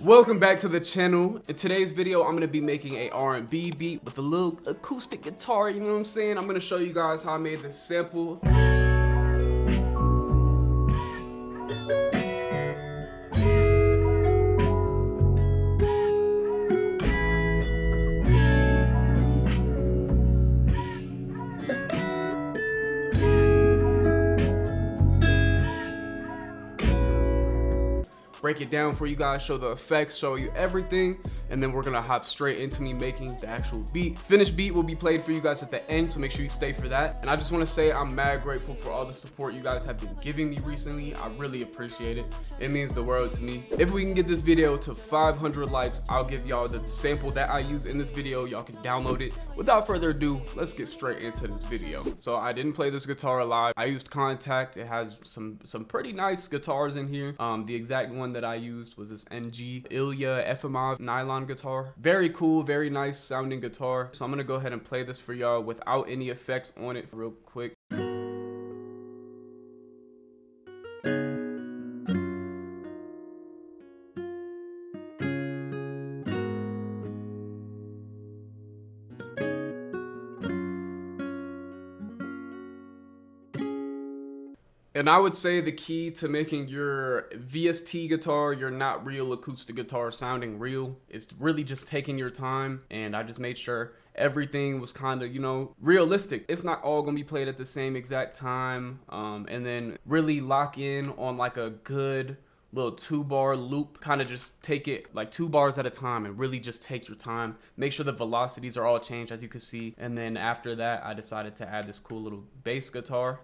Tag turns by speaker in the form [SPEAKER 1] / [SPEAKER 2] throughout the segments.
[SPEAKER 1] Welcome back to the channel. In today's video, I'm gonna be making a R&B beat with a little acoustic guitar, you know what I'm saying? I'm gonna show you guys how I made this sample. Break it down for you guys, show the effects, show you everything, and then we're gonna hop straight into me making the actual beat. Finished beat will be played for you guys at the end, so make sure you stay for that. And I just want to say I'm mad grateful for all the support you guys have been giving me recently. I really appreciate it. It means the world to me. If we can get this video to 500 likes, I'll give y'all the sample that I use in this video. Y'all can download it. Without further ado, let's get straight into this video. So I didn't play this guitar live. I used Contact. It has some pretty nice guitars in here. The exact one that I used was this NG Ilya FMI nylon guitar. Very cool, very nice sounding guitar. So I'm gonna go ahead and play this for y'all without any effects on it real quick. And I would say the key to making your VST guitar, your not real acoustic guitar sounding real, is really just taking your time. And I just made sure everything was kind of, you know, realistic. It's not all gonna be played at the same exact time. And then really lock in on like a good little 2-bar loop. Kind of just take it like 2 bars at a time and really just take your time. Make sure the velocities are all changed, as you can see. And then after that, I decided to add this cool little bass guitar.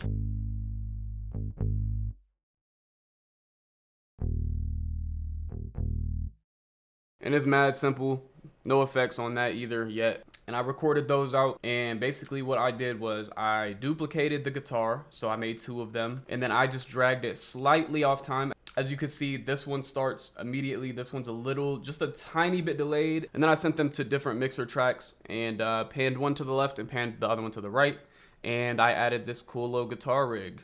[SPEAKER 1] And it's mad simple, no effects on that either yet. And I recorded those out, and basically what I did was I duplicated the guitar, so I made 2 of them, and then I just dragged it slightly off time. As you can see, this one starts immediately, this one's just a tiny bit delayed, and then I sent them to different mixer tracks and panned one to the left and panned the other one to the right, and I added this cool little guitar rig.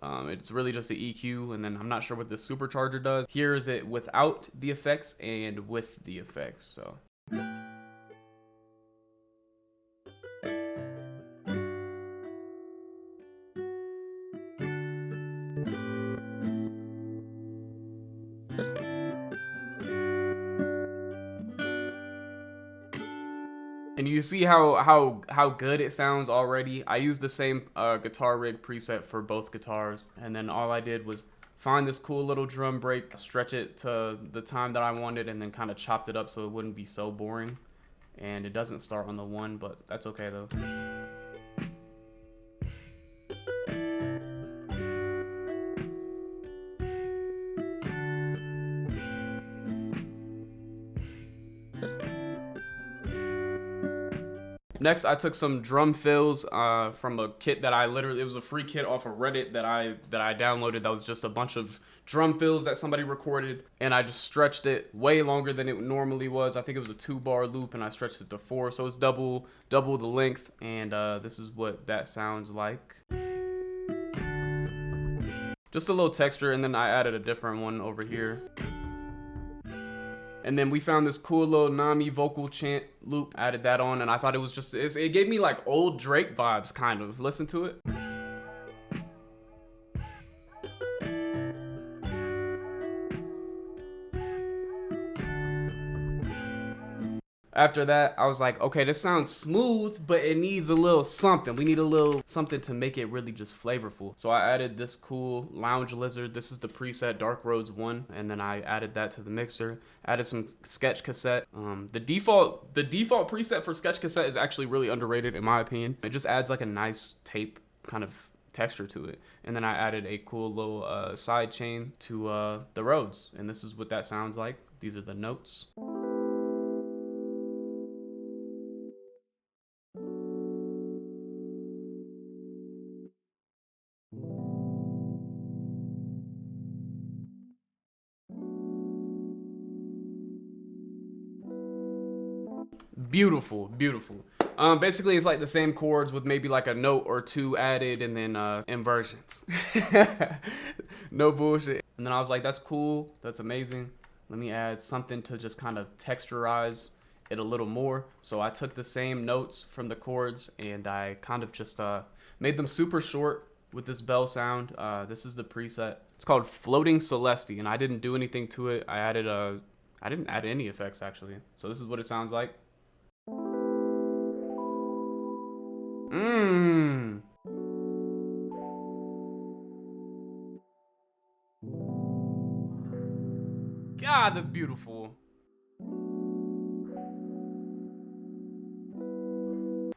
[SPEAKER 1] It's really just the EQ, and then I'm not sure what this supercharger does. Here's it without the effects and with the effects, so. And you see how good it sounds already. I used the same guitar rig preset for both guitars, and then all I did was find this cool little drum break, stretch it to the time that I wanted, and then kind of chopped it up so it wouldn't be so boring. And it doesn't start on the 1, but that's okay though. Next, I took some drum fills from a kit that it was a free kit off of Reddit that I downloaded. That was just a bunch of drum fills that somebody recorded, and I just stretched it way longer than it normally was. I think it was a 2-bar loop, and I stretched it to 4, so it's double the length, and this is what that sounds like. Just a little texture, and then I added a different one over here. And then we found this cool little Nami vocal chant loop, added that on, and I thought it was just, it gave me like old Drake vibes, kind of. Listen to it. After that, I was like, okay, this sounds smooth, but it needs a little something. We need a little something to make it really just flavorful. So I added this cool lounge lizard. This is the preset Dark Rhodes 1, and then I added that to the mixer. Added some sketch cassette. The default preset for sketch cassette is actually really underrated in my opinion. It just adds like a nice tape kind of texture to it. And then I added a cool little side chain to the Rhodes, and this is what that sounds like. These are the notes. Beautiful, beautiful. Basically it's like the same chords with maybe like a note or 2 added, and then inversions. No bullshit. And then I was like, that's cool, that's amazing. let me add something to just kind of texturize it a little more. So I took the same notes from the chords and I kind of just made them super short with this bell sound. This is the preset. It's called Floating Celeste, and I didn't do anything to it. I didn't add any effects actually. So this is what it sounds like. God, that's beautiful.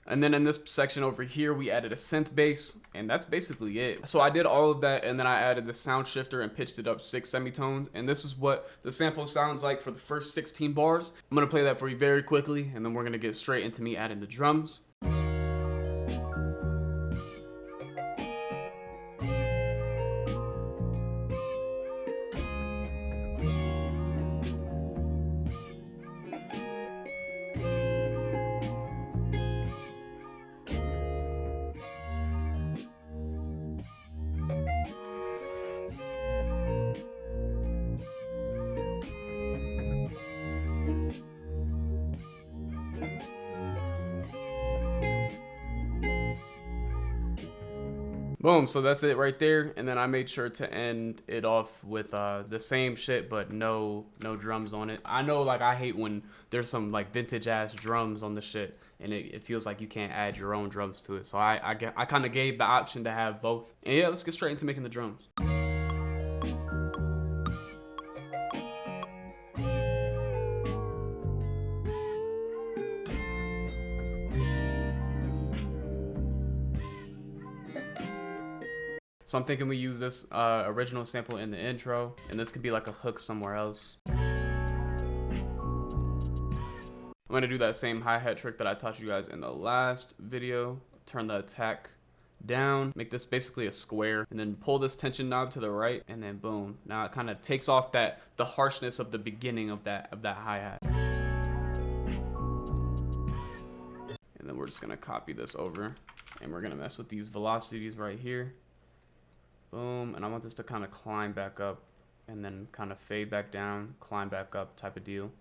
[SPEAKER 1] And then in this section over here, we added a synth bass, and that's basically it. So I did all of that, and then I added the sound shifter and pitched it up 6 semitones. And this is what the sample sounds like for the first 16 bars. I'm gonna play that for you very quickly, and then we're gonna get straight into me adding the drums. Boom, so that's it right there. And then I made sure to end it off with the same shit, but no drums on it. I know, like, I hate when there's some like vintage ass drums on the shit and it feels like you can't add your own drums to it. So I kind of gave the option to have both. And yeah, let's get straight into making the drums. So I'm thinking we use this original sample in the intro, and this could be like a hook somewhere else. I'm gonna do that same hi-hat trick that I taught you guys in the last video. Turn the attack down, make this basically a square, and then pull this tension knob to the right, and then boom. Now it kind of takes off the harshness of the beginning of that hi-hat. And then we're just gonna copy this over, and we're gonna mess with these velocities right here. Boom, and I want this to kind of climb back up and then kind of fade back down, climb back up type of deal.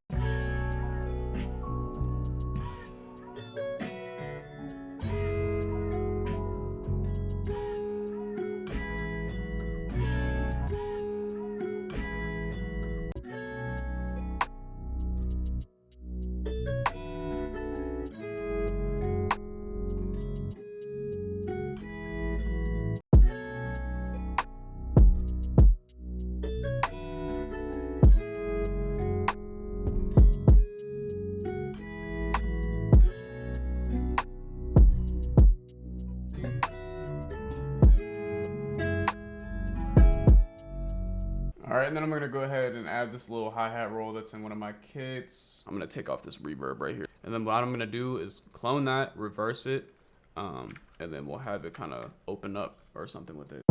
[SPEAKER 1] All right, and then I'm gonna go ahead and add this little hi-hat roll that's in one of my kits. I'm gonna take off this reverb right here. And then what I'm gonna do is clone that, reverse it, and then we'll have it kind of open up or something with it.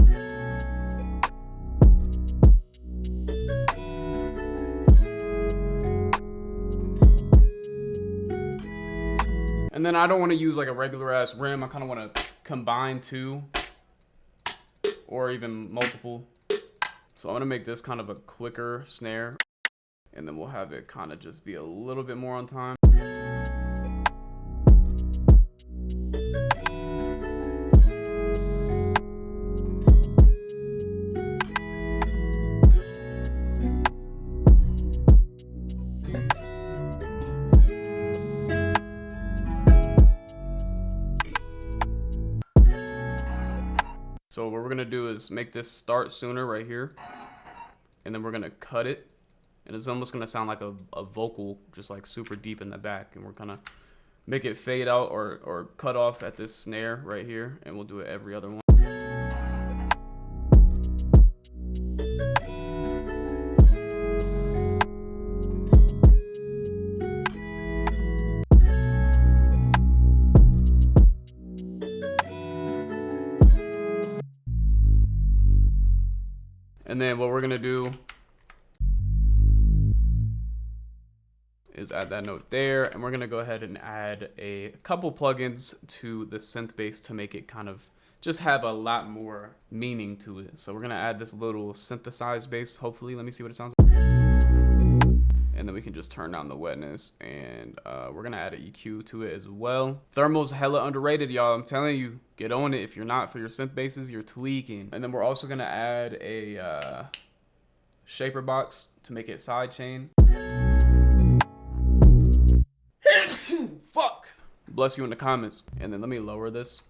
[SPEAKER 1] And then I don't wanna use like a regular ass rim. I kind of wanna combine two or even multiple. So I'm gonna make this kind of a quicker snare, and then we'll have it kind of just be a little bit more on time. So what we're gonna do is make this start sooner right here, and then we're gonna cut it, and it's almost gonna sound like a vocal, just like super deep in the back, and we're gonna make it fade out or cut off at this snare right here, and we'll do it every other one. And then what we're gonna do is add that note there, and we're gonna go ahead and add a couple plugins to the synth bass to make it kind of just have a lot more meaning to it. So we're gonna add this little synthesized bass, hopefully. Let me see what it sounds like. and then we can just turn down the wetness, and we're gonna add an EQ to it as well. Thermal's hella underrated, y'all. I'm telling you, get on it. If you're not for your synth basses, you're tweaking. And then we're also gonna add a shaper box to make it sidechain. Fuck. Bless you in the comments. And then let me lower this.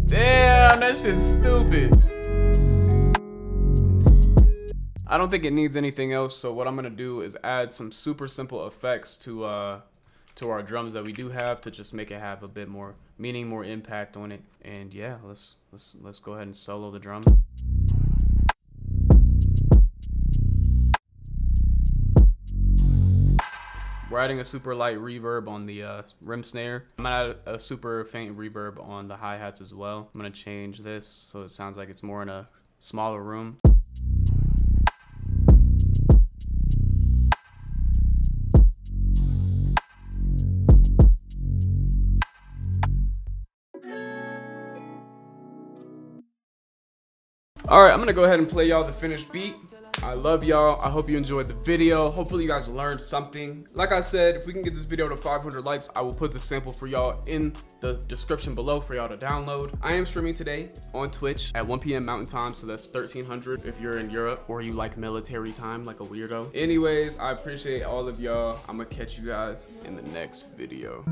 [SPEAKER 1] Damn, that shit's stupid. I don't think it needs anything else, so what I'm gonna do is add some super simple effects to our drums that we do have, to just make it have a bit more meaning, more impact on it. And yeah, let's go ahead and solo the drum. We're adding a super light reverb on the rim snare. I'm gonna add a super faint reverb on the hi-hats as well. I'm gonna change this so it sounds like it's more in a smaller room. All right, I'm gonna go ahead and play y'all the finished beat. I love y'all. I hope you enjoyed the video. Hopefully you guys learned something. Like I said, if we can get this video to 500 likes, I will put the sample for y'all in the description below for y'all to download. I am streaming today on Twitch at 1 p.m. Mountain Time, so that's 1300 if you're in Europe or you like military time like a weirdo. Anyways, I appreciate all of y'all. I'm gonna catch you guys in the next video.